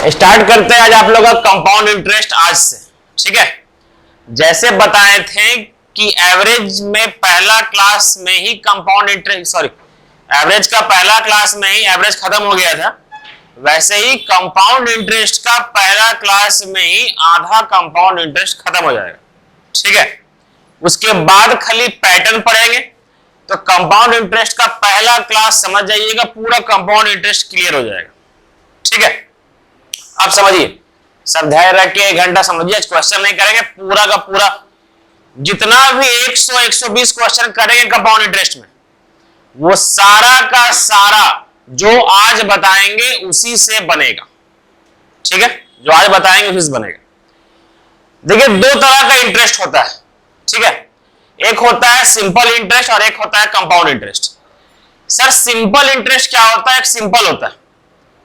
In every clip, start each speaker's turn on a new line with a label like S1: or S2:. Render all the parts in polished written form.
S1: Start करते हैं आज आप लोग का कंपाउंड इंटरेस्ट आज से। ठीक है, जैसे बताए थे कि एवरेज में पहला क्लास में ही कंपाउंड इंटरेस्ट, सॉरी एवरेज का पहला क्लास में ही एवरेज खत्म हो गया था, वैसे ही कंपाउंड इंटरेस्ट का पहला क्लास में ही आधा कंपाउंड इंटरेस्ट खत्म हो जाएगा। ठीक है, उसके बाद खाली पैटर्न पढ़ेंगे। तो कंपाउंड इंटरेस्ट का पहला क्लास समझ जाइएगा, पूरा कंपाउंड इंटरेस्ट क्लियर हो जाएगा। ठीक है, आप समझिए, सब धैर्य रख के 1 घंटा समझिए। क्वेश्चन नहीं करेंगे, पूरा का पूरा जितना भी 100-120 क्वेश्चन करेंगे कंपाउंड इंटरेस्ट में, वो सारा का सारा जो आज बताएंगे उसी से बनेगा। ठीक है, जो आज बताएंगे उसी से बनेगा। देखिए, 2 तरह का इंटरेस्ट होता है। ठीक है, एक होता है सिंपल इंटरेस्ट और एक होता है compound interest. Sir simple interest क्या होता है? एक सिंपल होता है।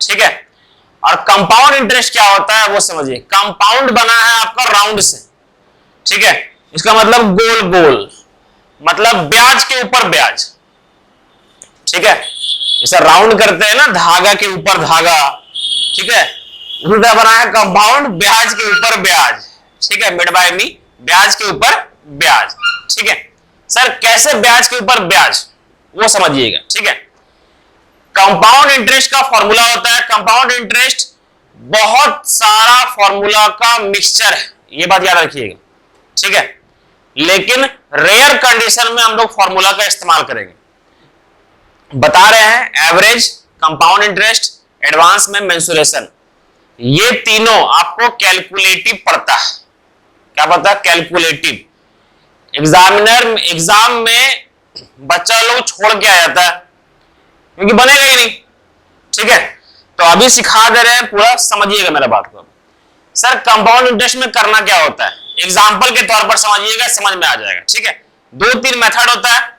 S1: ठीक है, और कंपाउंड इंटरेस्ट क्या होता है वो समझिए। कंपाउंड बना है आपका राउंड से। ठीक है, इसका मतलब गोल गोल, मतलब ब्याज के ऊपर ब्याज। ठीक है, जैसे राउंड करते हैं ना, धागा के ऊपर धागा। ठीक है, उसी तरह बना है कंपाउंड, ब्याज के ऊपर ब्याज। ठीक है, मिड बाय मी, ब्याज के ऊपर ब्याज। ठीक है, सर कैसे ब्याज के ऊपर ब्याज वो समझिएगा। ठीक है, कंपाउंड इंटरेस्ट का फॉर्मूला होता है, कंपाउंड इंटरेस्ट बहुत सारा फॉर्मूला का मिक्सचर है, ये बात याद रखिएगा। ठीक है, लेकिन रेयर कंडीशन में हम लोग फॉर्मूला का इस्तेमाल करेंगे। बता रहे हैं एवरेज, कंपाउंड इंटरेस्ट, एडवांस में मेंसुरेशन, ये तीनों आपको कैलकुलेटिव पड़ता है। क्या पड़ता है? कैलकुलेटिव। एग्जाम में बच्चा लोग छोड़ के आ जाता है क्योंकि बनेगा ही नहीं। ठीक है, तो अभी सिखा दे रहे हैं, पूरा समझिएगा मेरा बात को। सर कंपाउंड इंटरेस्ट में करना क्या होता है, एग्जांपल के तौर पर समझिएगा, समझ में आ जाएगा। ठीक है, 2-3 मेथड होता है,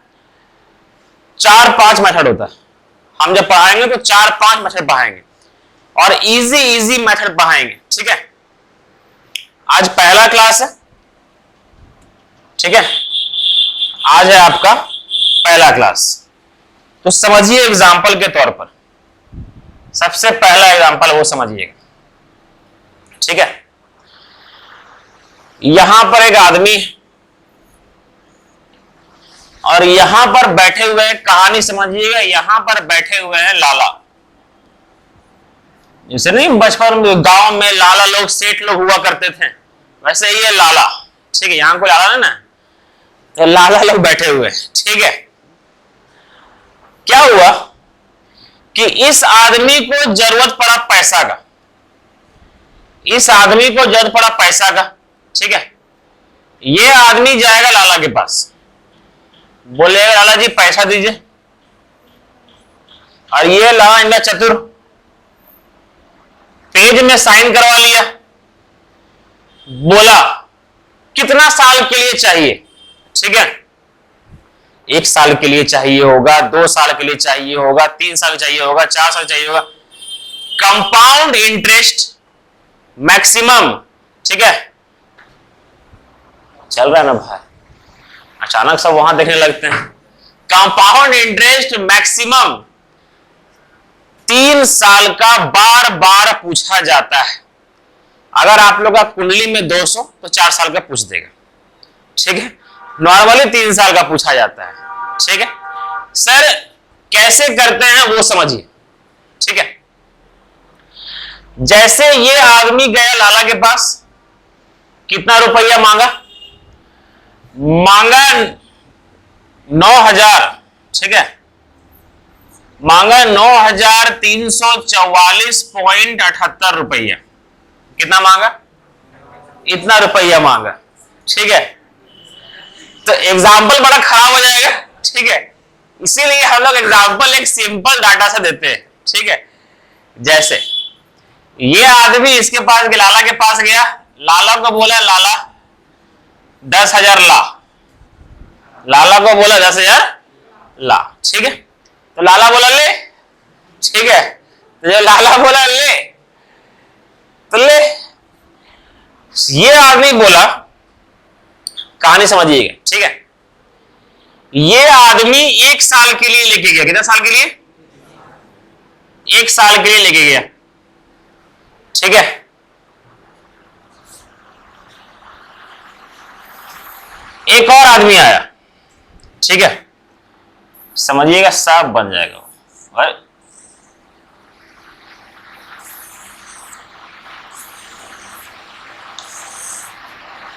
S1: 4-5 मेथड होता है। हम जब पढ़ाएंगे तो 4-5 मेथड पढ़ाएंगे और इजी मेथड पढ़ाएंगे। ठीक है, आज पहला क्लास है। ठीक है, आज है आपका पहला क्लास, तो समझिए एग्जाम्पल के तौर पर। सबसे पहला एग्जाम्पल वो समझिएगा। ठीक है, यहां पर एक आदमी और यहां पर बैठे हुए हैं, कहानी समझिएगा। यहां पर बैठे हुए हैं लाला। जैसे नहीं बचपन में गांव में लाला लोग, सेठ लोग हुआ करते थे, वैसे ही है लाला। ठीक है, यहां कोई लाला नहीं ना, तो लाला लोग बैठे हुए हैं। ठीक है, क्या हुआ कि इस आदमी को जरूरत पड़ा पैसा का। इस आदमी को जरूरत पड़ा पैसा का। ठीक है, ये आदमी जाएगा लाला के पास, बोलेगा लाला जी पैसा दीजिए। और ये लाला इंदा चतुर, पेज में साइन करवा लिया, बोला कितना साल के लिए चाहिए। ठीक है, 1 साल के लिए चाहिए होगा, 2 साल के लिए चाहिए होगा, 3 साल चाहिए होगा, 4 साल चाहिए होगा। Compound interest maximum. ठीक है, चल रहा है ना भाई, अचानक सब वहां देखने लगते हैं। कंपाउंड इंटरेस्ट मैक्सिमम 3 साल का बार बार पूछा जाता है। अगर आप लोग का कुंडली में 200 तो 4 साल का पूछ देगा। ठीक है, नॉर्मली 3 साल का पूछा जाता है। ठीक है, सर कैसे करते हैं वो समझिए। ठीक है, जैसे ये आदमी गया लाला के पास, कितना रुपया मांगा? मांगा 9,000। ठीक है, मांगा 9,344.78 रुपया। कितना मांगा? इतना रुपया मांगा। ठीक है, तो एग्जाम्पल बड़ा खराब हो जाएगा। ठीक है, इसीलिए हम लोग एग्जाम्पल एक सिंपल डाटा से देते हैं। ठीक है, जैसे ये आदमी इसके पास गया, लाला के पास गया, लाला को बोला लाला 10,000 ला। लाला को बोला 10,000 ला। ठीक है, तो लाला बोला ले। ठीक है, तो जब लाला बोला ले तो ले। ये आदमी बोला, कहानी समझिएगा। ठीक है, ये आदमी 1 साल के लिए लेके गया। कितना साल के लिए? 1 साल के लिए लेके गया। ठीक है। एक और आदमी आया, ठीक है, समझिएगा सब बन जाएगा।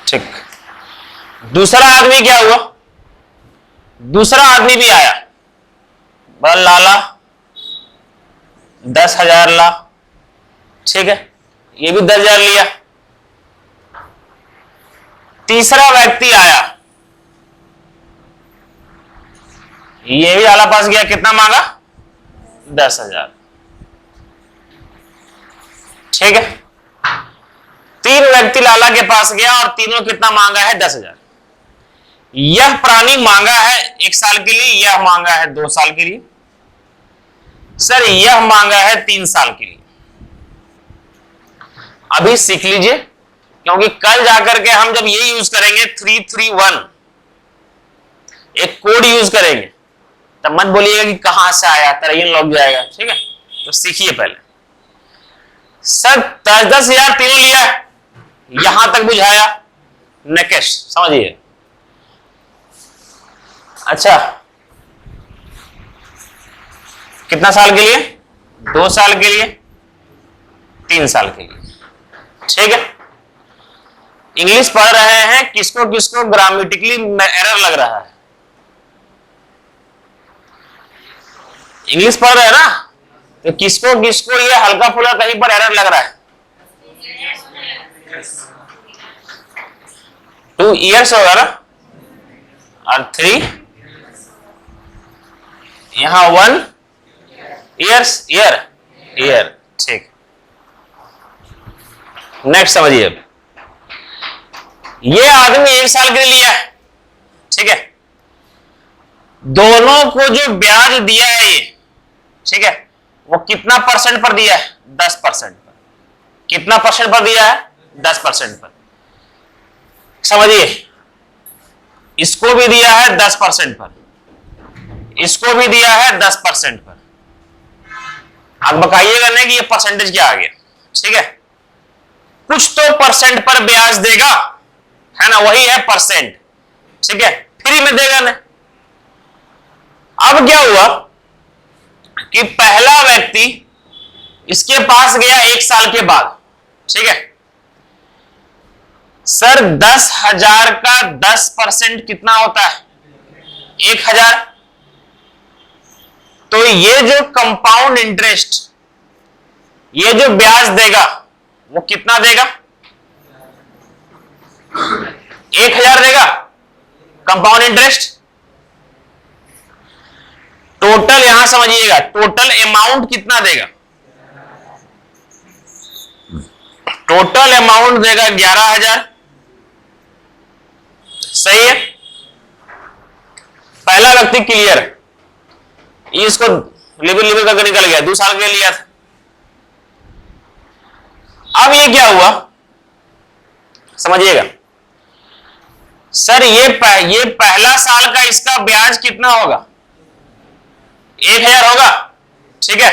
S1: ठीक, दूसरा आदमी क्या हुआ, दूसरा आदमी भी आया, बोल लाला 10,000 ला, ठीक है, ये भी 10,000 लिया। तीसरा व्यक्ति आया, ये भी लाला पास गया, कितना मांगा, 10,000, ठीक है। तीन व्यक्ति लाला के पास गया और तीनों कितना मांगा है, 10,000। यह प्राणी मांगा है 1 साल के लिए, यह मांगा है 2 साल के लिए, सर यह मांगा है 3 साल के लिए। अभी सीख लीजिए, क्योंकि कल जाकर के हम जब ये यूज करेंगे 331 एक कोड यूज करेंगे, तब मत बोलिएगा कि कहां से आया, तरयन लग जाएगा, ठीक है। तो सीखिए पहले। सर 10,000 तीनों लिया, यहां तक बुझाया, नेक्स्ट समझिए। अच्छा, कितना साल के लिए, 2 साल के लिए, 3 साल के लिए, ठीक है। इंग्लिश पढ़ रहे हैं, किसको किसको ग्रामेटिकली एरर लग रहा है, इंग्लिश पढ़ रहे हैं ना, तो किसको किसको ये हल्का फुल्का कहीं पर एरर लग रहा है। 2 इयर्स होगा ना, और 3, यहां 1 इयर्स, ईयर, ठीक। नेक्स्ट समझिए, ये आदमी 1 साल के लिए लिया है, ठीक है। दोनों को जो ब्याज दिया है ये, ठीक है, वो कितना परसेंट पर दिया है, 10% पर। कितना परसेंट पर दिया है, 10% पर। समझिए, इसको भी दिया है 10% पर, इसको भी दिया है 10% पर। अब बताइएगा नहीं कि ये परसेंटेज क्या आ गया, ठीक है। कुछ तो परसेंट पर ब्याज देगा, है ना, वही है परसेंट, ठीक है, फ्री में देगा ना। अब क्या हुआ कि पहला व्यक्ति इसके पास गया 1 साल के बाद, ठीक है। सर 10,000 का 10% कितना होता है, 1,000। तो ये जो कंपाउंड इंटरेस्ट, ये जो ब्याज देगा, वो कितना देगा, 1,000 देगा कंपाउंड इंटरेस्ट। टोटल यहां समझिएगा, टोटल अमाउंट कितना देगा, टोटल अमाउंट देगा 11,000, सही है। पहला व्यक्ति क्लियर, इसको लिबिल लिबिल करके निकल गया, 2 साल के लिया था। अब ये क्या हुआ समझिएगा, सर ये पहला साल का इसका ब्याज कितना होगा, 1,000 होगा, ठीक है।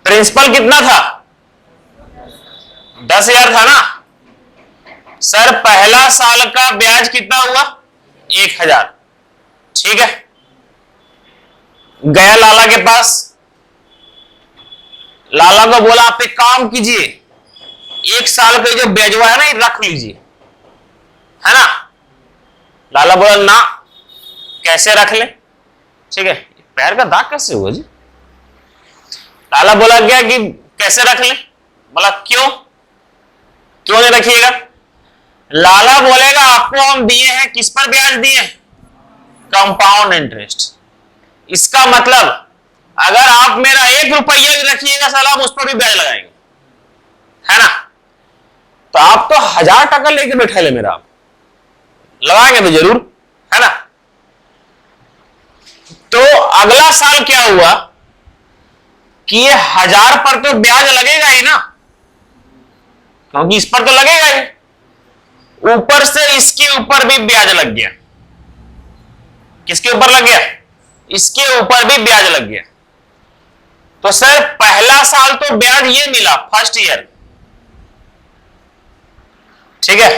S1: प्रिंसिपल कितना था, 10,000 था ना। सर पहला साल का ब्याज कितना हुआ, 1,000, ठीक है। गया लाला के पास, लाला को बोला आप एक काम कीजिए, 1 साल का जो ब्याजवा है ना, ये रख लीजिए, है ना। लाला बोला ना, कैसे रख ले, ठीक है। पैर का दाग कैसे हुआ जी, लाला बोला क्या कि कैसे रख ले, बोला क्यों, क्यों नहीं रखिएगा। लाला बोलेगा आपको हम दिए हैं, किस पर ब्याज दिए, कंपाउंड इंटरेस्ट। इसका मतलब अगर आप मेरा 1 रुपया भी रखिएगा साला, हम उस पर भी ब्याज लगाएंगे, है ना। तो आप तो 1,000 टका लेके बैठे ले मेरा, आप लगाएंगे तो जरूर, है ना। तो अगला साल क्या हुआ कि ये 1,000 पर तो ब्याज लगेगा ही ना, क्योंकि इस पर तो लगेगा ही, ऊपर से इसके ऊपर भी ब्याज लग गया। किसके ऊपर लग गया, इसके ऊपर भी ब्याज लग गया। तो सर पहला साल तो ब्याज ये मिला फर्स्ट ईयर, ठीक है,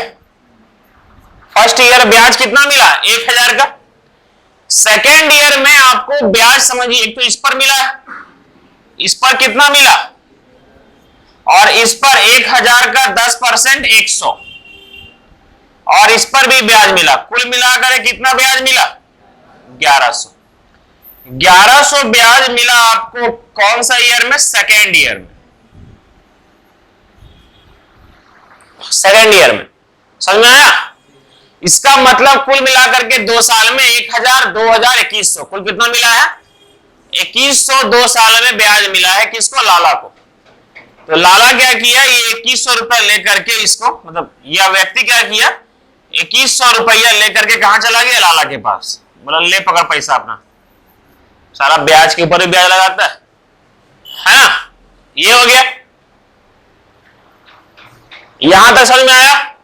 S1: फर्स्ट ईयर ब्याज कितना मिला 1000 का। सेकेंड ईयर में आपको ब्याज समझिए, एक तो इस पर मिला है, इस पर कितना मिला, और इस पर 1000 का 10% 100, और इस पर भी ब्याज मिला, कुल मिलाकर कितना ब्याज मिला 1100। 1100 ब्याज मिला आपको कौन सा ईयर में, सेकेंड ईयर में, सेकेंड ईयर में। समझ में आया? इसका मतलब कुल मिलाकर के 2 साल में 1000, 2000, 2100, कुल कितना मिला है 2100। 2 साल में ब्याज मिला है किसको, लाला को। तो लाला क्या किया, ये 2100 रुपया लेकर के इसको, मतलब यह व्यक्ति क्या किया, 2100 रुपया लेकर के कहां चला गया, लाला के पास। बोला ले पकड़ पैसा अपना, सारा ब्याज के ऊपर भी ब्याज लगाता है ना। ये हो गया, यहां तक समझ में आया?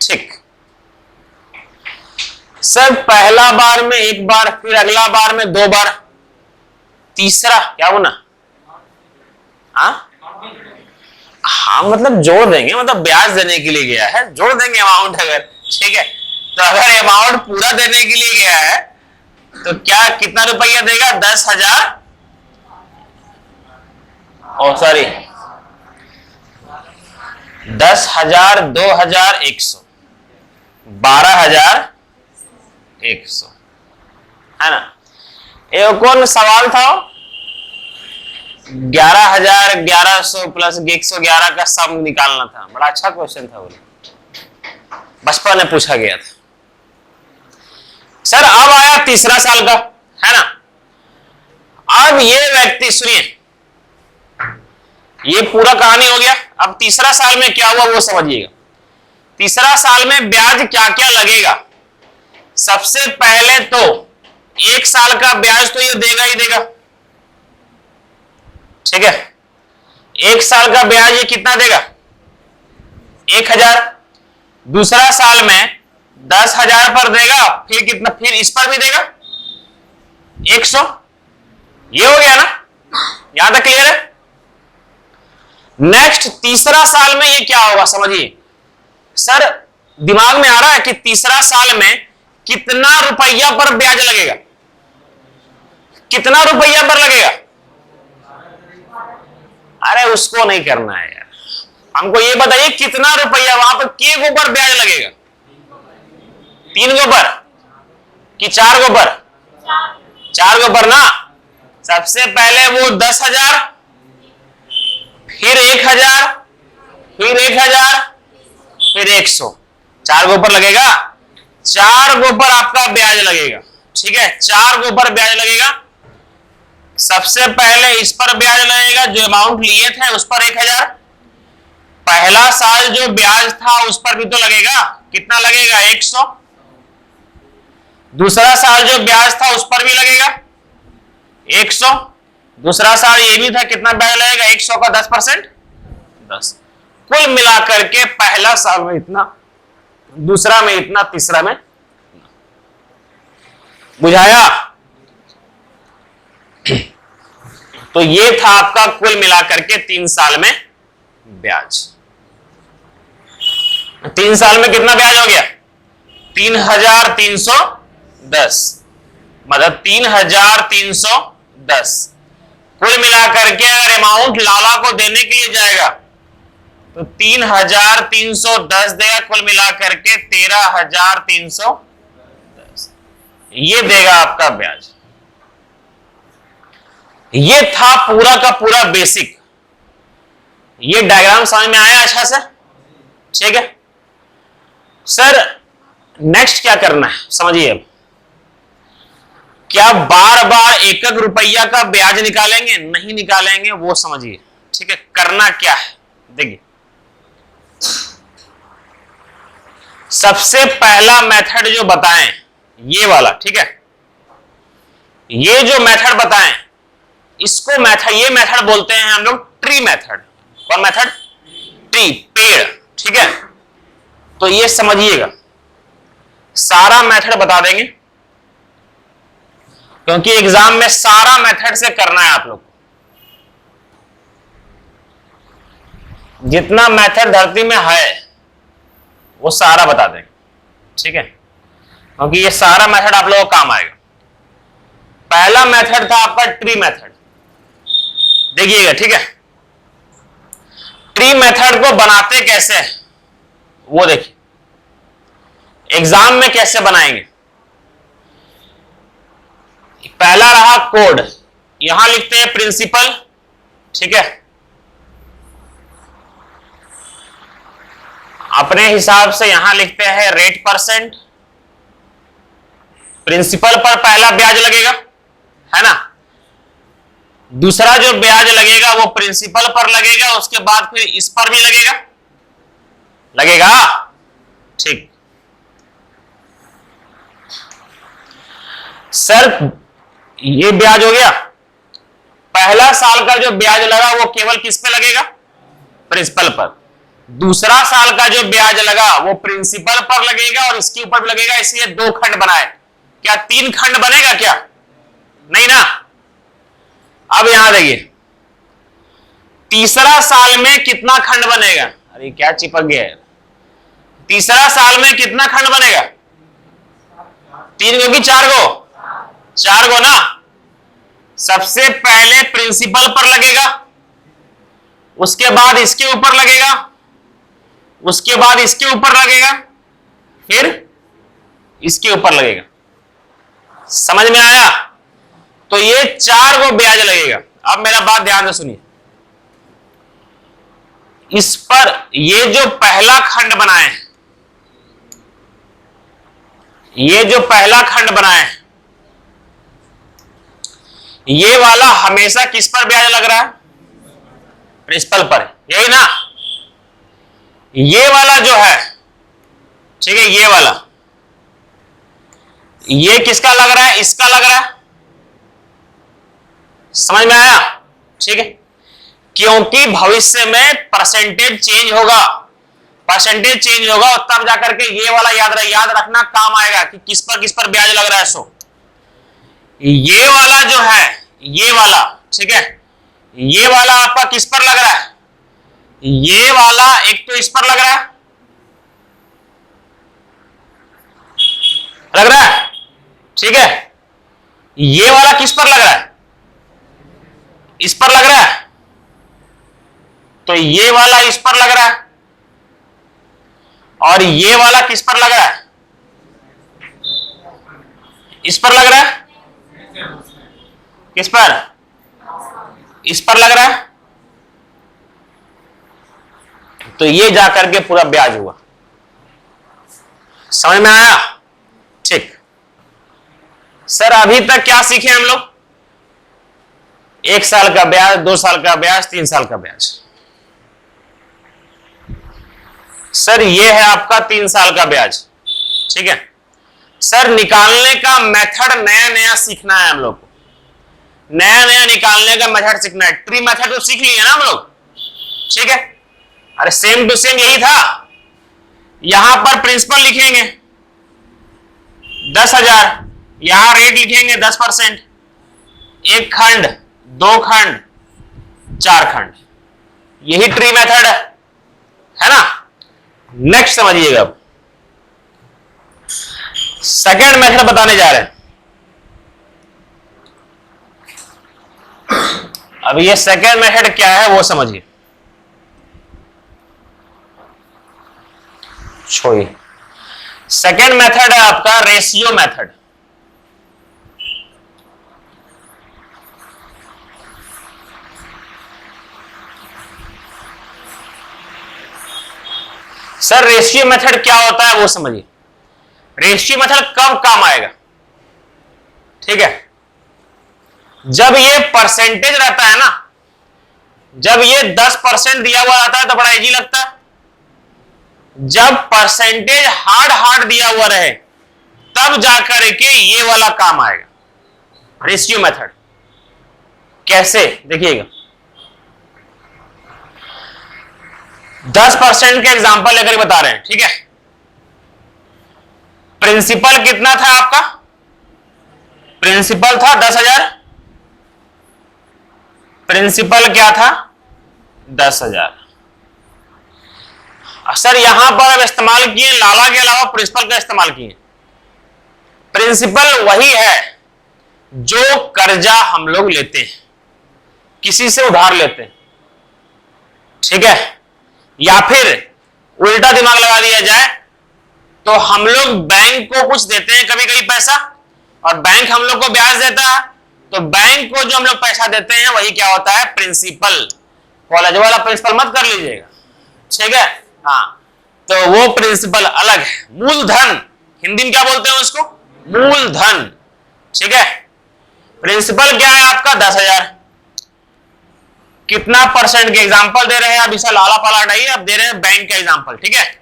S1: ठीक। सर पहला बार में 1 बार, फिर अगला बार में 2 बार, तीसरा क्या होना, हाँ मतलब जोड़ देंगे, मतलब ब्याज देने के लिए गया है, जोड़ देंगे अमाउंट अगर, ठीक है। तो अगर अमाउंट पूरा देने के लिए गया है तो क्या कितना रुपया देगा, 10,000, ओ सॉरी 10,000, 2,100, 12,100, है ना। ये कौन सवाल था, 11,000, 1100 प्लस 111 का सम निकालना था। बड़ा अच्छा क्वेश्चन था, बोले बचपन में पूछा गया था। सर अब आया तीसरा साल का, है ना। अब ये व्यक्ति सुनिए, ये पूरा कहानी हो गया। अब तीसरा साल में क्या हुआ वो समझिएगा। तीसरा साल में ब्याज क्या क्या लगेगा। सबसे पहले तो 1 साल का ब्याज तो ये देगा ही देगा, ठीक है। 1 साल का ब्याज ये कितना देगा, 1000। दूसरा साल में 10,000 पर देगा, फिर कितना, फिर इस पर भी देगा 100। ये हो गया ना, यहां तक क्लियर है। नेक्स्ट तीसरा साल में ये क्या होगा समझिए। सर दिमाग में आ रहा है कि तीसरा साल में कितना रुपया पर ब्याज लगेगा, कितना रुपया पर लगेगा। अरे उसको नहीं करना है यार, हमको ये बताइए कितना रुपया वहां पर के गो पर ब्याज लगेगा, 3 गो पर कि 4 गो पर, 4 गो पर ना। सबसे पहले वो 10,000, फिर 1,000, फिर 1,000, फिर 100, 4 गो पर लगेगा। 4 गो पर आपका ब्याज लगेगा, ठीक है। 4 गो पर ब्याज लगेगा। सबसे पहले इस पर ब्याज लगेगा, जो अमाउंट लिए थे उस पर 1,000। पहला साल जो ब्याज था उस पर भी तो लगेगा, कितना लगेगा 100। दूसरा साल जो ब्याज था उस पर भी लगेगा 100। दूसरा साल ये भी था, कितना ब्याज लगेगा 100 का 10%, 10। कुल मिलाकर के पहला साल में इतना, दूसरा में इतना, तीसरा में, बुझाया। तो ये था आपका कुल मिलाकर के 3 साल में ब्याज। 3 साल में कितना ब्याज हो गया, 3,310, मतलब 3,310। कुल मिलाकर के अगर अमाउंट लाला को देने के लिए जाएगा तो 3,310 देगा, कुल मिलाकर के 13,310 ये देगा आपका ब्याज। ये था पूरा का पूरा बेसिक। ये डायग्राम समझ में आया अच्छा से, ठीक है। सर नेक्स्ट क्या करना है समझिए। अब क्या बार बार 1 रुपया का ब्याज निकालेंगे, नहीं निकालेंगे, वो समझिए, ठीक है। करना क्या है देखिए, सबसे पहला मेथड जो बताएं ये वाला, ठीक है। ये जो मेथड बताएं इसको मेथड, ये मेथड बोलते हैं हम लोग ट्री मेथड। कौन मेथड, ट्री, पेड़, ठीक है। तो ये समझिएगा, सारा मेथड बता देंगे क्योंकि एग्जाम में सारा मेथड से करना है आप लोग को। जितना मेथड धरती में है वो सारा बता देंगे, ठीक है, क्योंकि ये सारा मेथड आप लोगों को काम आएगा। पहला मेथड था आपका ट्री मेथड, देखिएगा, ठीक है। ट्री मेथड को बनाते कैसे हैं वो देखिए, एग्जाम में कैसे बनाएंगे। पहला रहा कोड, यहां लिखते हैं प्रिंसिपल, ठीक है, अपने हिसाब से यहां लिखते हैं रेट परसेंट। प्रिंसिपल पर पहला ब्याज लगेगा, है ना, दूसरा जो ब्याज लगेगा वो प्रिंसिपल पर लगेगा, उसके बाद फिर इस पर भी लगेगा, ठीक। सर ये ब्याज हो गया, पहला साल का जो ब्याज लगा वो केवल किस पे लगेगा, प्रिंसिपल पर। दूसरा साल का जो ब्याज लगा वो प्रिंसिपल पर लगेगा और इसके ऊपर भी लगेगा, इसलिए 2 खंड बनाए। क्या 3 खंड बनेगा क्या, नहीं ना। अब यहां देखिए, तीसरा साल में कितना खंड बनेगा, अरे क्या चिपक गया है, तीसरा साल में कितना खंड बनेगा, 3 को कि 4 को ना। सबसे पहले प्रिंसिपल पर लगेगा, उसके बाद इसके ऊपर लगेगा, उसके बाद इसके ऊपर लगेगा, फिर इसके ऊपर लगेगा। समझ में आया। तो ये 4 को ब्याज लगेगा। अब मेरा बात ध्यान से सुनिए, इस पर ये जो पहला खंड बनाए, ये जो पहला खंड बनाए, ये वाला हमेशा किस पर ब्याज लग रहा है, प्रिंसिपल पर, यही ना। ये वाला जो है, ठीक है, ये वाला, ये किसका लग रहा है, इसका लग रहा है। समझ में आया, ठीक है, क्योंकि भविष्य में परसेंटेज चेंज होगा, परसेंटेज चेंज होगा और तब जाकर के ये वाला याद रखना काम आएगा कि किस पर ब्याज लग रहा है। सो ये वाला जो है, ये वाला, ठीक है, ये वाला आपका किस पर लग रहा है, ये वाला एक तो इस पर लग रहा है, ठीक है, ये वाला किस पर लग रहा है, इस पर लग रहा है, तो ये वाला इस पर लग रहा है और ये वाला किस पर लग रहा है, इस पर लग रहा है, किस पर, इस पर लग रहा है। तो ये जाकर के पूरा ब्याज हुआ। समझ में आया, ठीक। सर अभी तक क्या सीखे हम लोग, 1 साल का ब्याज, 2 साल का ब्याज, 3 साल का ब्याज। सर ये है आपका 3 साल का ब्याज, ठीक है। सर निकालने का मेथड नया सीखना है हम लोग को, नया निकालने का मेथड सीखना है। ट्री मेथड तो सीख लिए ना हम लोग, ठीक है। अरे सेम टू सेम यही था। यहां पर प्रिंसिपल लिखेंगे 10,000, यहां रेट लिखेंगे 10%, 1 खंड, 2 खंड, 4 खंड, यही ट्री मेथड है ना। नेक्स्ट समझिएगा, सेकेंड मेथड बताने जा रहे हैं। अब ये सेकेंड मेथड क्या है वो समझिए। छोड़िए, सेकेंड मेथड है आपका ratio method. Sir ratio method क्या होता है वो समझिए। रेशियो मेथड कब काम आएगा, ठीक है, जब ये परसेंटेज रहता है ना, जब ये 10% दिया हुआ रहता है तो बड़ा इजी लगता है। जब परसेंटेज हार्ड दिया हुआ रहे तब जाकर के ये वाला काम आएगा, रेशियो मेथड। कैसे देखिएगा, 10% के एग्जांपल लेकर बता रहे हैं, ठीक है। प्रिंसिपल कितना था आपका, प्रिंसिपल था 10,000, प्रिंसिपल क्या था 10,000, सर यहां पर अब इस्तेमाल किए लाला के अलावा प्रिंसिपल का इस्तेमाल किए। प्रिंसिपल वही है जो कर्जा हम लोग लेते हैं, किसी से उधार लेते हैं, ठीक है। या फिर उल्टा दिमाग लगा दिया जाए तो हम लोग बैंक को कुछ देते हैं कभी कभी पैसा, और बैंक हम लोग को ब्याज देता है, तो बैंक को जो हम लोग पैसा देते हैं वही क्या होता है, प्रिंसिपल। कॉलेज वाला प्रिंसिपल मत कर लीजिएगा, ठीक है। हाँ, तो वो प्रिंसिपल अलग है। मूलधन हिंदी में क्या बोलते हैं उसको, मूलधन, ठीक है। प्रिंसिपल क्या है आपका 10,000। कितना परसेंट के एग्जांपल दे रहे हैं, अब इसे लाला पाला हटाइए, अब दे रहे हैं बैंक का एग्जांपल, ठीक है।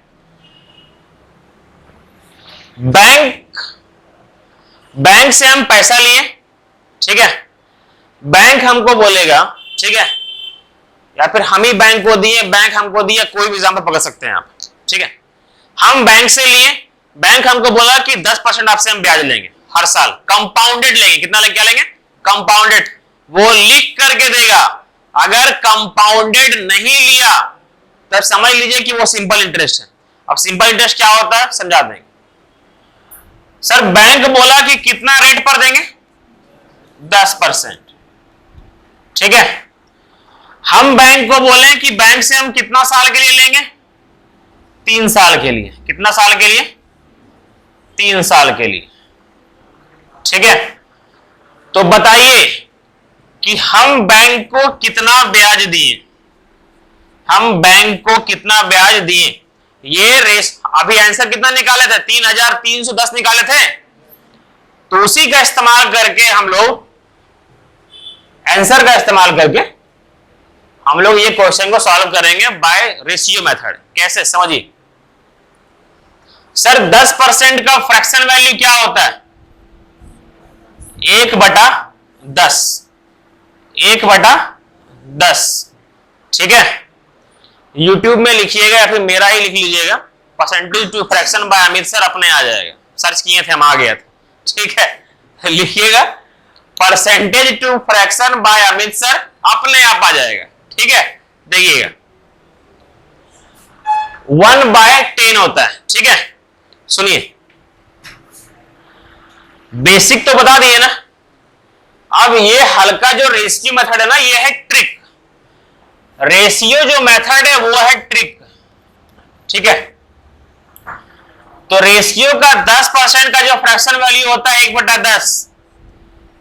S1: बैंक से हम पैसा लिए, ठीक है। बैंक हमको बोलेगा, ठीक है, या फिर हम ही बैंक को दिए, बैंक हमको दिया, कोई भी एग्जांपल पकड़ सकते हैं आप, ठीक है। हम बैंक से लिए, बैंक हमको बोला कि 10% आपसे हम ब्याज लेंगे हर साल, कंपाउंडेड लेंगे। कितना लेंगे, क्या लेंगे, कंपाउंडेड। वो लिख करके देगा। अगर कंपाउंडेड नहीं लिया तब समझ लीजिए कि वो सिंपल इंटरेस्ट है। अब सिंपल इंटरेस्ट क्या होता है समझा देंगे। सर बैंक बोला कि कितना रेट पर देंगे, 10%, ठीक है। हम बैंक को बोले कि बैंक से हम कितना साल के लिए लेंगे, 3 साल के लिए। कितना साल के लिए, 3 साल के लिए, ठीक है। तो बताइए कि हम बैंक को कितना ब्याज दिए, हम बैंक को कितना ब्याज दिए। ये रेस अभी आंसर कितना निकाले थे, 3,310 निकाले थे। तो उसी का इस्तेमाल करके हम लोग आंसर का इस्तेमाल करके हम लोग ये क्वेश्चन को सॉल्व करेंगे बाय रेशियो मेथड। कैसे समझिए। सर 10% का फ्रैक्शन वैल्यू क्या होता है, 1/10, 1/10, ठीक है। YouTube में लिखिएगा या फिर मेरा ही लिख लीजिएगा, percentage to fraction by Amit sir, अपने आ जाएगा। सर्च किए थे हम, आ गया था, ठीक है। लिखिएगा percentage to fraction by Amit sir, अपने आप आ जाएगा, ठीक है। देखिएगा 1/10 होता है, ठीक है। सुनिए, बेसिक तो बता दिए ना। अब ये हल्का जो रेशियो मेथड है ना, ये है ट्रिक। रेशियो जो मेथड है वो है ट्रिक, ठीक है। तो रेशियो का 10% का जो फ्रैक्शन वैल्यू होता है 1/10,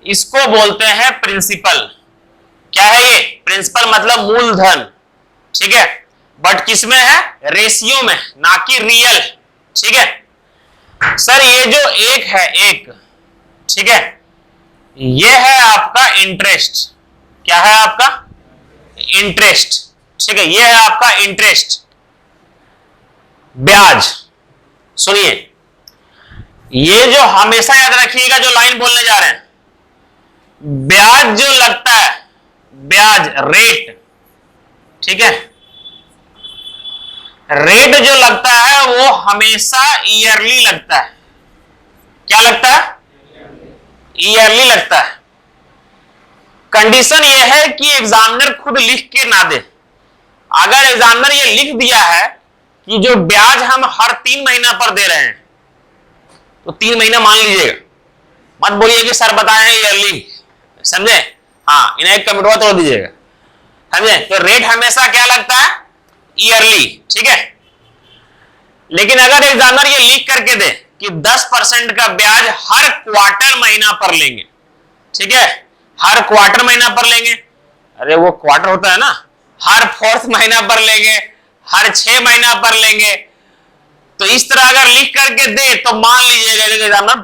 S1: इसको बोलते हैं प्रिंसिपल। क्या है ये, प्रिंसिपल मतलब मूलधन, ठीक है। बट किसमें है, रेशियो में, ना कि रियल, ठीक है। सर ये जो एक है, एक, ठीक है, ये है आपका इंटरेस्ट। क्या है आपका, इंटरेस्ट, ठीक है। ये है आपका इंटरेस्ट, ब्याज। सुनिए, ये जो हमेशा याद रखिएगा, जो लाइन बोलने जा रहे हैं, ब्याज जो लगता है, ब्याज रेट, ठीक है, रेट जो लगता है वो हमेशा ईयरली लगता है। क्या लगता है, ईयरली लगता है। कंडीशन ये है कि एग्जामिनर खुद लिख के ना दे। अगर एग्जामिनर ये लिख दिया है कि जो ब्याज हम हर 3 महीना पर दे रहे हैं, तो 3 महीना मान लीजिएगा, मत बोलिए कि सर बताए हैं ईयरली, समझे। हाँ, इन्हें एक कमिटवा तोड़ दीजिएगा, समझे। तो रेट हमेशा क्या लगता है, ईयरली, ठीक है। लेकिन अगर एग्जामिनर ये लिख करके दे कि 10% का ब्याज हर क्वार्टर महीना पर लेंगे, ठीक है, हर क्वार्टर महीना पर लेंगे, अरे वो क्वार्टर होता है ना, हर 4th महीना पर लेंगे, हर 6 महीना पर लेंगे, तो इस तरह अगर लिख करके दे तो मान लीजिएगा जो एग्जामिनर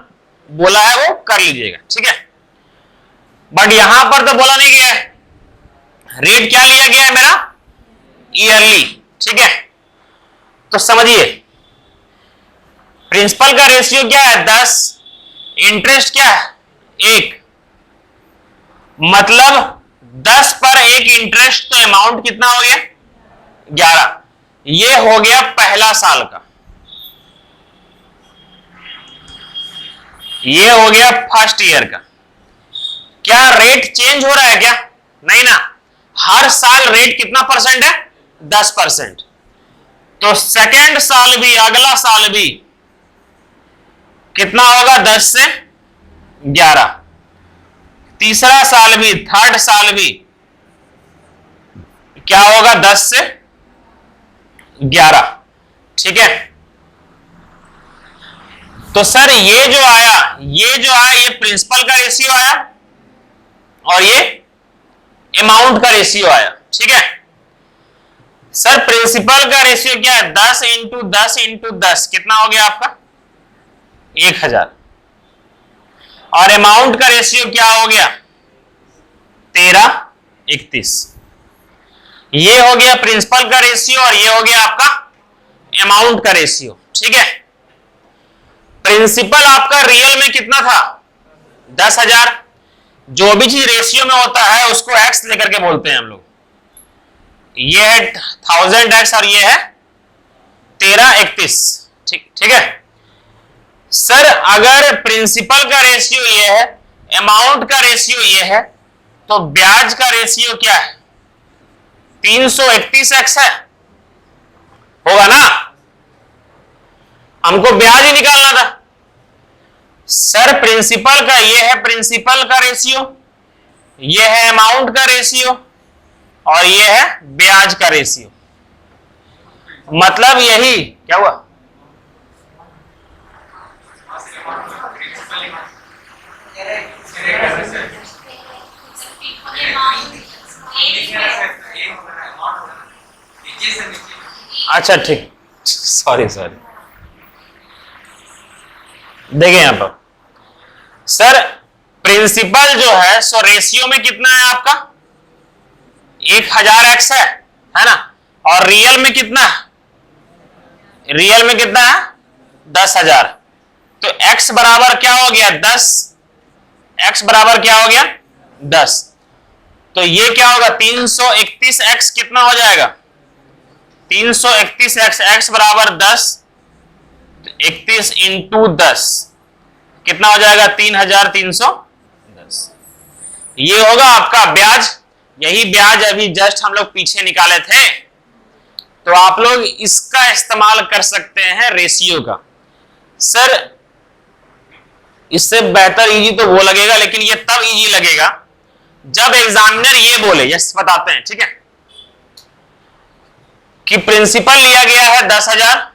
S1: बोला है वो कर लीजिएगा, ठीक है। बट यहां पर तो बोला नहीं गया है, रेट क्या लिया गया है मेरा, ईयरली, ठीक है। तो समझिए, प्रिंसिपल का रेशियो क्या है, 10, इंटरेस्ट क्या है, 1, मतलब 10 पर 1 इंटरेस्ट, तो अमाउंट कितना हो गया, 11। ये हो गया पहला साल का, ये हो गया फर्स्ट ईयर का। क्या रेट चेंज हो रहा है क्या, नहीं ना, हर साल रेट कितना परसेंट है, 10%। तो सेकेंड साल भी, अगला साल भी कितना होगा? 10 से 11। तीसरा साल भी, थर्ड साल भी क्या होगा? 10 से 11। ठीक है। तो सर ये जो आया ये प्रिंसिपल का रेशियो आया और ये अमाउंट का रेशियो आया। ठीक है। सर प्रिंसिपल का रेशियो क्या है? 10 इंटू 10 इंटू 10 कितना हो गया आपका? 1000। और अमाउंट का रेशियो क्या हो गया? 13:31। ये हो गया प्रिंसिपल का रेशियो और ये हो गया आपका अमाउंट का रेशियो। ठीक है। प्रिंसिपल आपका रियल में कितना था? 10,000। जो भी चीज रेशियो में होता है उसको एक्स लेकर के बोलते हैं हम लोग। ये है 1000x और ये है 13:31। ठीक है। सर अगर प्रिंसिपल का रेशियो ये है, अमाउंट का रेशियो ये है, तो ब्याज का रेशियो क्या है? 331x है, होगा ना? हमको ब्याज ही निकालना था। सर प्रिंसिपल का ये है प्रिंसिपल का रेशियो, ये है अमाउंट का रेशियो और ये है ब्याज का रेशियो। मतलब यही क्या हुआ? अच्छा ठीक, सॉरी देखिए यहां पर सर प्रिंसिपल जो है सो रेशियो में कितना है आपका? 1000x है ना? और रियल में कितना है? रियल में कितना है? 10,000। तो x बराबर क्या हो गया? 10। x बराबर क्या हो गया? 10। तो ये क्या होगा? 331x कितना हो जाएगा? 331x, x बराबर 10, 31 इंटू 10 कितना हो जाएगा? 3310। ये होगा आपका ब्याज। यही ब्याज अभी जस्ट हम लोग पीछे निकाले थे। तो आप लोग इसका इस्तेमाल कर सकते हैं रेशियो का। सर इससे बेहतर इजी तो वो लगेगा, लेकिन ये तब इजी लगेगा जब एग्जामिनर ये बोले, यस बताते हैं, ठीक है, कि प्रिंसिपल लिया गया है 10,000,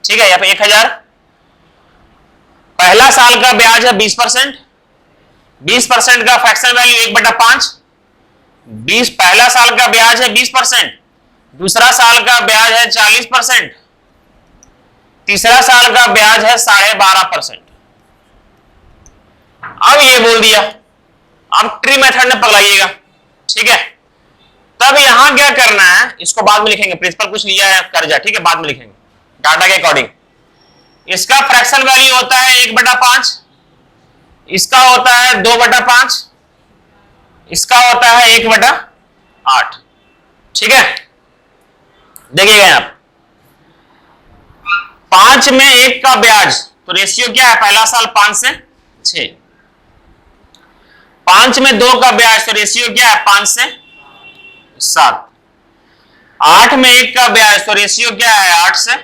S1: ठीक है, या फिर 1,000। पहला साल का ब्याज है 20%, 20% का फ्रैक्शन वैल्यू 1/5। 20 पहला साल का ब्याज है 20%, दूसरा साल का ब्याज है 40%, तीसरा साल का ब्याज है 12.5%। अब ये बोल दिया, अब ट्री मेथड में पगलाइएगा, ठीक है। तब यहां क्या करना है, इसको बाद में लिखेंगे, प्रिंसिपल कुछ लिया है कर्जा, ठीक है, बाद में लिखेंगे डाटा के अकॉर्डिंग। इसका फ्रैक्शन वैल्यू होता है 1/5, इसका होता है 2/5, इसका होता है 1/8, ठीक है। देखिएगा यहां 5 में 1 का ब्याज, तो रेशियो क्या है? पहला साल 5 से 6। 5 में 2 का ब्याज, तो रेशियो क्या है? 5 से 7। 8 में 1 का ब्याज, तो रेशियो क्या है? 8 से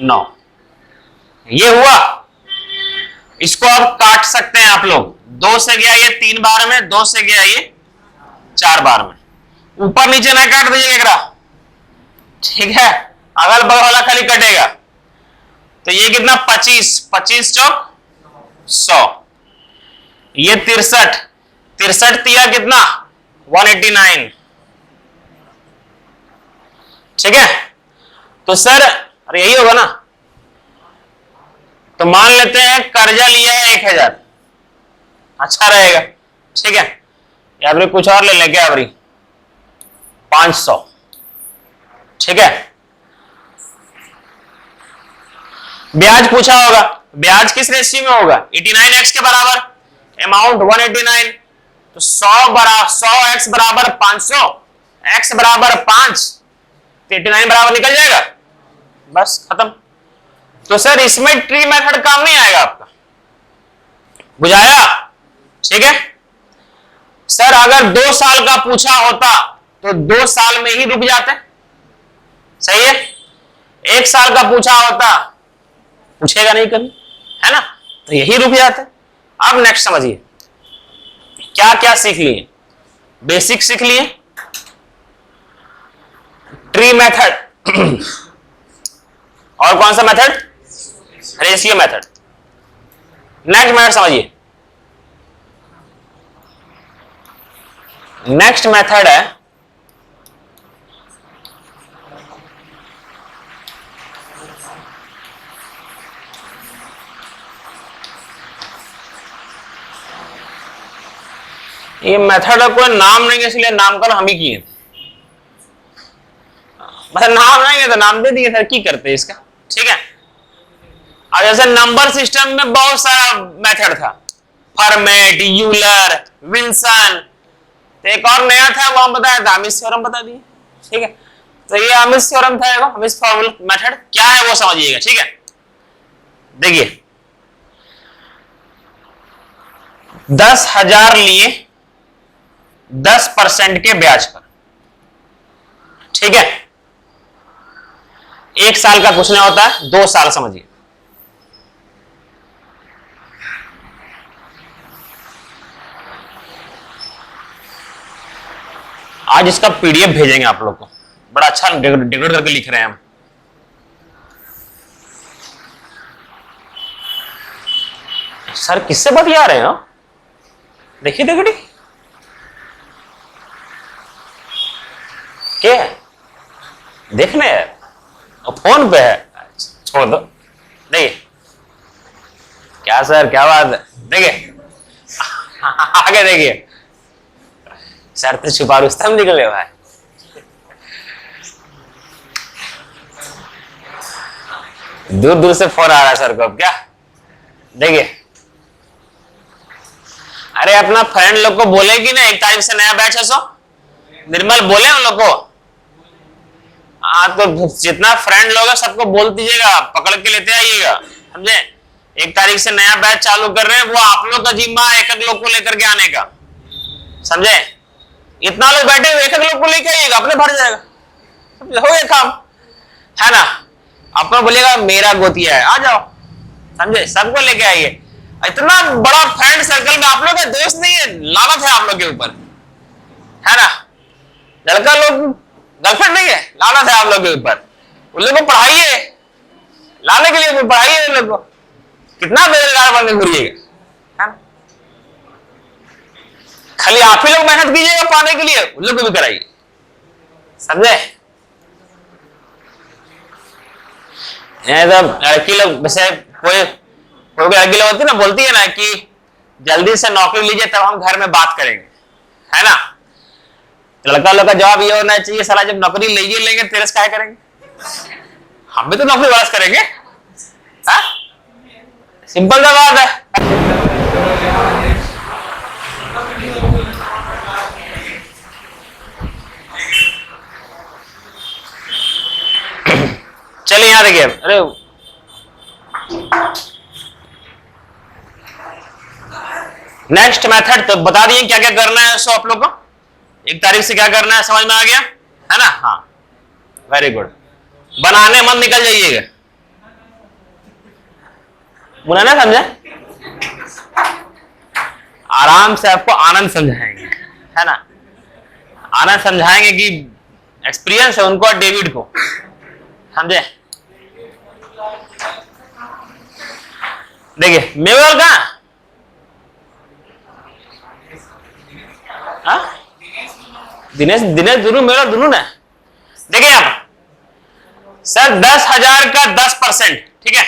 S1: 9। ये हुआ। इसको अब काट सकते हैं आप लोग। 2 से गया ये 3 बार में, 2 से गया ये 4 बार में। ऊपर नीचे ना काट दीजिएगा, ठीक है, अगल बगल वाला खाली कटेगा। तो ये कितना? 25, 25 चौक 100। ये 63, 63 तिया कितना? 189, ठीक है। तो सर अरे यही होगा ना। तो मान लेते हैं कर्जा लिया है 1,000, अच्छा रहेगा, ठीक है। एवरी कुछ और ले लेंगे, एवरी 500, ठीक है। ब्याज पूछा होगा, ब्याज किस रेशियो में होगा? 89x के बराबर, अमाउंट 189, तो 100x बराबर 500, x बराबर 5, तो 89 बराबर निकल जाएगा, बस खत्म। तो सर इसमें ट्री मेथड काम नहीं आएगा आपका, बुझाया? ठीक है। सर अगर 2 साल का पूछा होता तो 2 साल में ही रुक जाते, सही है। 1 साल का पूछा होता, पूछेगा नहीं कभी, है ना, तो यही रुक जाते। अब नेक्स्ट समझिए क्या क्या सीख लिए। बेसिक सीख लिए, ट्री मेथड और कौन सा method, ratio method. Next method समझिए, नेक्स्ट मेथड है ये मेथड का कोई नाम नहीं है इसलिए नामकरण हम ही किए थे, मतलब नाम नहीं है तो नाम दे दिए थे, की करते हैं इसका, ठीक है। अब जैसे नंबर सिस्टम में बहुत सारा मेथड था, फॉर्मेट, यूलर, विल्सन, तो एक और नया था वो हम बताया था, अमिश थ्योरम बता दिए, ठीक है। तो ये अमिश थ्योरम था, अमिश फॉर्मूला मेथड क्या है वो समझिएगा, ठीक है। देखिए 10,000 लिए 10% के ब्याज पर, ठीक है। 1 साल का कुछ नहीं होता है, 2 साल समझिए। आज इसका पीडीएफ भेजेंगे आप लोग को, बड़ा अच्छा डिकोड करके लिख रहे हैं हम। सर किससे बतिया रहे हो, देखिए देखिए क्या है, देखने है और फोन पे है, छोड़ दो। देखिए क्या सर क्या बात है, देखिए आगे देखिए, सर तो छुपा रुस्तम निकले भाई। दूर दूर से फोन आ रहा है सर को, अब क्या देखिए। अरे अपना फ्रेंड लोग को बोलेगी ना 1 तारीख से नया बैच है, सो निर्मल बोले उन लोग को, हाँ तो जितना फ्रेंड लोग है सबको बोल दीजिएगा, पकड़ के लेते आइएगा, समझे। 1 तारीख से नया बैच चालू कर रहे हैं, वो आप लोग का जिम्मा है, एक लोग को लेकर के आने का, समझे। इतना लोग बैठे हुए, एक लोग को लेके आइएगा, अपने भर जाएगा, हो गया काम, है ना। अपना बोलिएगा मेरा गोतिया है, आ जाओ, समझे, सबको लेके आइए। इतना बड़ा फ्रेंड सर्कल में आप लोग का दोस्त नहीं है, लानत है आप लोग के ऊपर, है ना। लड़का लोग गर्लफ्रेंड नहीं है, लानत है आप लोग के ऊपर। उन लोग को पढ़ाइए, लाने के लिए पढ़ाइए उन लोग को, कितना बेरोजगार बनने घूरिएगा, खाली आप ही लोग मेहनत कीजिएगा पाने के लिए, उन लोग को भी कराइए, समझे। लड़की लोग वैसे कोई लड़की लोग होती है ना, बोलती है ना कि जल्दी से नौकरी लीजिए तब हम घर में बात करेंगे, है ना। लड़का लोग का जवाब ये होना चाहिए, साला जब नौकरी लेंगे तेरे से क्या करेंगे, हम भी तो नौकरी वारस करेंगे, हाँ? सिंपल सा बात है। चलिए यहां देखिए, अरे नेक्स्ट मेथड तो बता दिए क्या क्या करना है, सो आप लोग को 1 तारीख से क्या करना है समझ में आ गया, है ना। हाँ वेरी गुड, बनाने मत निकल जाइएगा, बुरा ना समझे, आराम से आपको आनंद समझाएंगे, है ना। आनंद समझाएंगे कि एक्सपीरियंस है उनको और डेविड को, समझे। देखिए मेवल कहां, दिनेश दिनेश दोनों मेरा दोनों ना। देखिए आप सर 10,000 का 10%, ठीक है।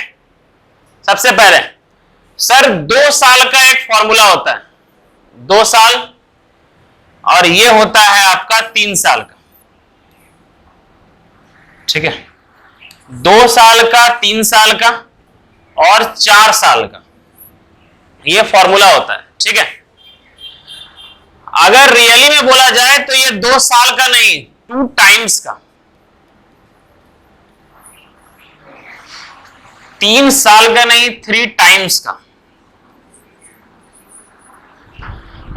S1: सबसे पहले सर 2 साल का एक फॉर्मूला होता है, 2 साल, और ये होता है आपका 3 साल का, ठीक है। 2 साल का, 3 साल का और 4 साल का, ये फॉर्मूला होता है, ठीक है। अगर रियली में बोला जाए तो ये 2 साल का नहीं, 2 टाइम्स का, 3 साल का नहीं, 3 टाइम्स का,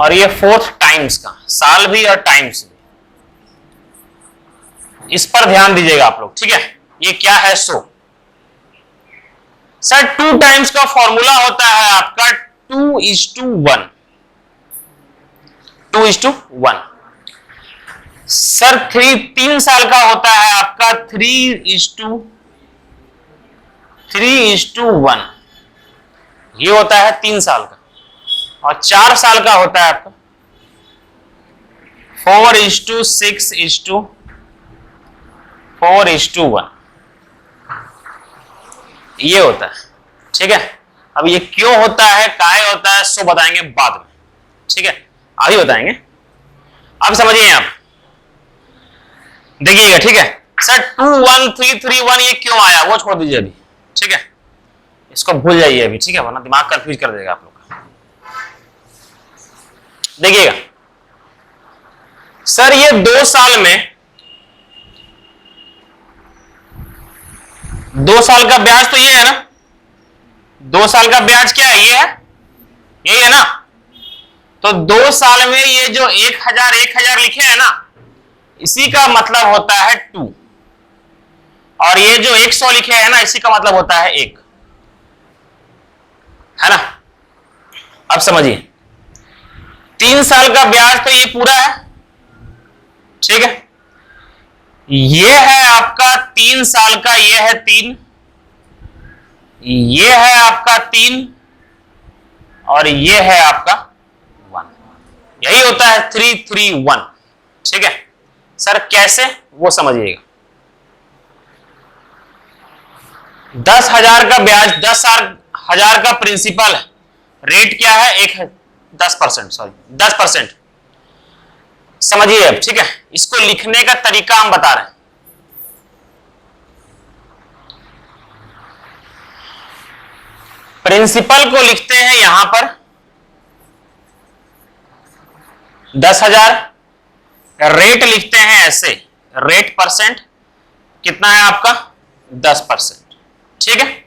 S1: और ये 4th टाइम्स का, साल भी और टाइम्स भी, इस पर ध्यान दीजिएगा आप लोग, ठीक है। ये क्या है? सो सर 2 टाइम्स का फॉर्मूला होता है आपका 2:1, 2:1। सर 3 साल का होता है आपका 3:1, ये होता है 3 साल का। और 4 साल का होता है आपका 4:6:4:1, ये होता है, ठीक है। अब ये क्यों होता है, काहे होता है, सो बताएंगे बाद में, ठीक है, अभी बताएंगे। अब समझिए आप, देखिएगा, ठीक है। सर 2:1,3,3,1 ये क्यों आया वो छोड़ दीजिए अभी, ठीक है, इसको भूल जाइए अभी, ठीक है, वरना दिमाग कंफ्यूज कर देगा आप लोग का। देखिएगा सर, ये 2 साल में 2 साल का ब्याज तो ये है ना, 2 साल का ब्याज क्या है? ये है, यही है ना। तो 2 साल में ये जो 1000 लिखे हैं ना, इसी का मतलब होता है 2, और ये जो 100 लिखे हैं ना, इसी का मतलब होता है 1, है ना। अब समझिए, 3 साल का ब्याज तो ये पूरा है, ठीक है। ये है आपका 3 साल का, ये है 3, ये है आपका 3, और ये है आपका 1, यही होता है 3:3:1, ठीक है। सर कैसे, वो समझिएगा। 10,000 का ब्याज, 10,000 का प्रिंसिपल है, रेट क्या है? 10%, सॉरी 10%। समझिए अब, ठीक है। इसको लिखने का तरीका हम बता रहे हैं। प्रिंसिपल को लिखते हैं यहां पर 10,000, रेट लिखते हैं ऐसे, रेट परसेंट कितना है आपका? 10%, ठीक है।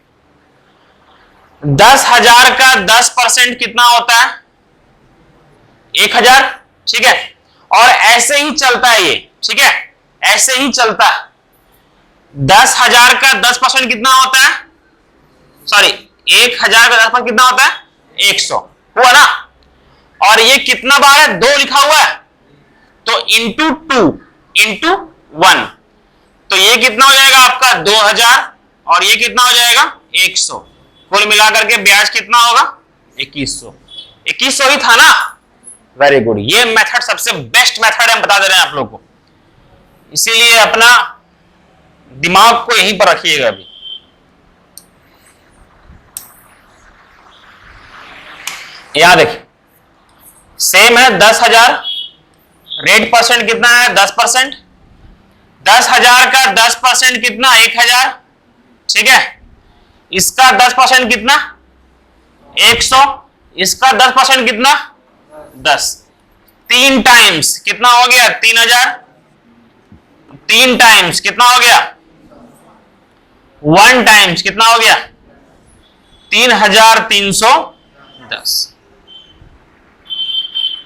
S1: 10,000 का 10% कितना होता है? 1,000, ठीक है। और ऐसे ही चलता है ये, ठीक है, ऐसे ही चलता है। 10,000 का 10% कितना होता है? सॉरी, 1,000 का 10% कितना होता है? 100, हुआ ना। और ये कितना बार है? 2 लिखा हुआ है, तो इंटू 2 इंटू 1, तो ये कितना हो जाएगा आपका? 2,000, और ये कितना हो जाएगा? 100। कुल मिलाकर के ब्याज कितना होगा? 2100। 2100 ही था ना। वेरी गुड, ये मेथड सबसे बेस्ट मेथड है, हम बता दे रहे हैं आप लोग को, इसीलिए अपना दिमाग को यहीं पर रखिएगा। अभी याद देखिए, सेम है 10,000, रेट परसेंट कितना है? 10%। 10,000 का 10% कितना? 1,000, ठीक है। इसका 10% कितना? 100, इसका 10% कितना? 10। 3 टाइम्स कितना हो गया? 3,000। 3 टाइम्स कितना हो गया? 1 टाइम्स कितना हो गया? 3,310।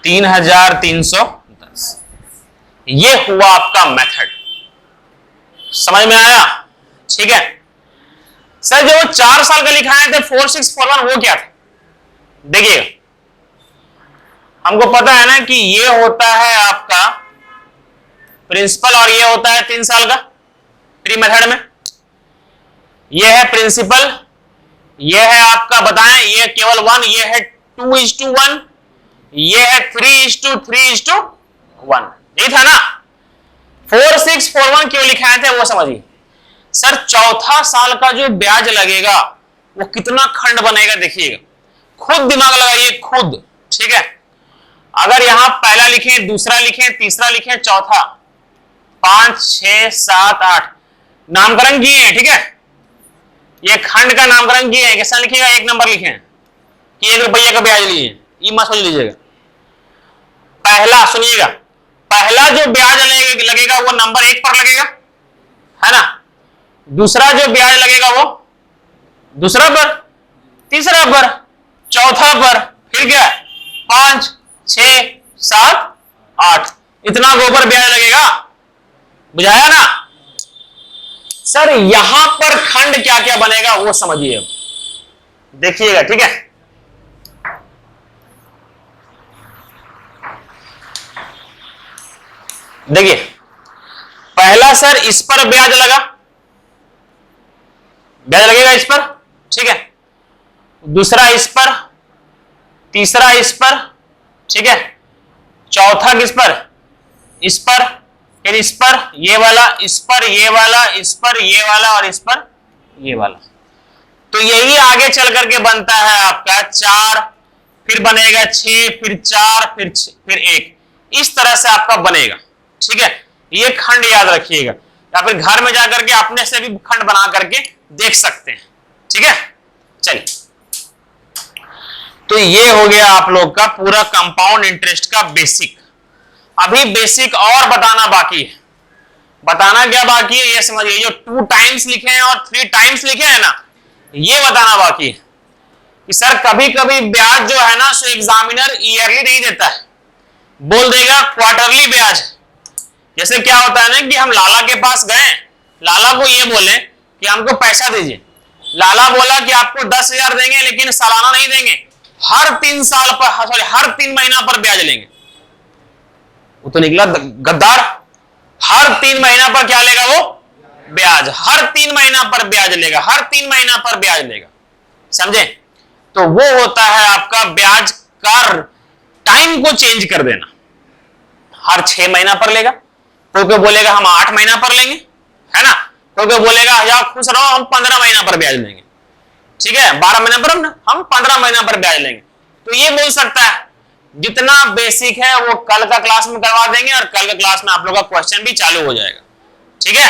S1: 3,310, ये हुआ आपका मेथड। समझ में आया? ठीक है सर, जो 4 साल का लिखाए थे 4,6,4,1, वो क्या था? देखिए, हमको पता है ना कि ये होता है आपका प्रिंसिपल, और ये होता है 3 साल का प्री मेथड में। ये है प्रिंसिपल, ये है आपका, बताएं, ये केवल 1, ये है 2:1, ये है 3:3:1, यही था ना। 4,6,4,1 क्यों लिखाए थे वो समझिए। सर चौथा साल का जो ब्याज लगेगा वो कितना खंड बनेगा देखिएगा, खुद दिमाग लगाइए खुद, ठीक है। अगर यहां पहला लिखें, दूसरा लिखें, तीसरा लिखें, चौथा, 5, 6, 7, 8 नामकरण किए हैं, ठीक है। ये खंड का नामकरण किए हैं, कैसा लिखिएगा? 1 नंबर लिखे कि 1 रुपये का ब्याज लिए, ये मत समझ लीजिएगा। पहला सुनिएगा, पहला जो ब्याज लगेगा वो नंबर 1 पर लगेगा, है ना। दूसरा जो ब्याज लगेगा वो दूसरा पर, तीसरा पर, चौथा पर, फिर क्या? 5, 6, 7, 8 इतना गोबर ब्याज लगेगा, बुझाया ना। सर यहां पर खंड क्या क्या बनेगा वो समझिए, देखिएगा, ठीक है। देखिए पहला सर इस पर ब्याज लगा, ब्याज लगेगा इस पर, ठीक है। दूसरा इस पर, तीसरा इस पर, ठीक है। चौथा किस पर, इस पर, फिर इस पर, ये वाला, इस पर, ये वाला, इस पर, ये वाला, और इस पर ये वाला। तो यही आगे चल करके बनता है आपका 4, फिर बनेगा 6, फिर 4, फिर 1, इस तरह से आपका बनेगा, ठीक है। ये खंड याद रखिएगा, या फिर घर में जाकर के अपने से भी खंड बना करके देख सकते हैं, ठीक है। चलिए, तो ये हो गया आप लोग का पूरा कंपाउंड इंटरेस्ट का बेसिक। अभी बेसिक और बताना बाकी है। बताना क्या बाकी है ये समझिए, जो 2 टाइम्स लिखे हैं और 3 टाइम्स लिखे हैं ना, ये बताना बाकी है कि सर कभी कभी ब्याज जो है ना सो एग्जामिनर ईयरली नहीं देता है, बोल देगा क्वार्टरली ब्याज। जैसे क्या होता है ना कि हम लाला के पास गए, लाला को ये बोले कि हमको पैसा दीजिए, लाला बोला कि आपको 10,000 देंगे लेकिन सालाना नहीं देंगे, हर 3 साल पर, सॉरी हर 3 महीना पर ब्याज लेंगे। वो तो निकला गद्दार, हर 3 महीना पर क्या लेगा वो, ब्याज, हर 3 महीना पर ब्याज लेगा, हर 3 महीना पर ब्याज लेगा, समझे। तो वो होता है आपका ब्याज का टाइम को चेंज कर देना, हर 6 महीना पर लेगा, कोई बोलेगा हम 8 महीना पर लेंगे, है ना, कोई बोलेगा या खुश रहो हम 15 महीना पर ब्याज लेंगे, ठीक है, 12 महीना पर हम 15 महीना पर ब्याज लेंगे। तो ये बोल सकता है। जितना बेसिक है वो कल का क्लास में करवा देंगे और कल का क्लास में आप लोग का क्वेश्चन भी चालू हो जाएगा, ठीक है।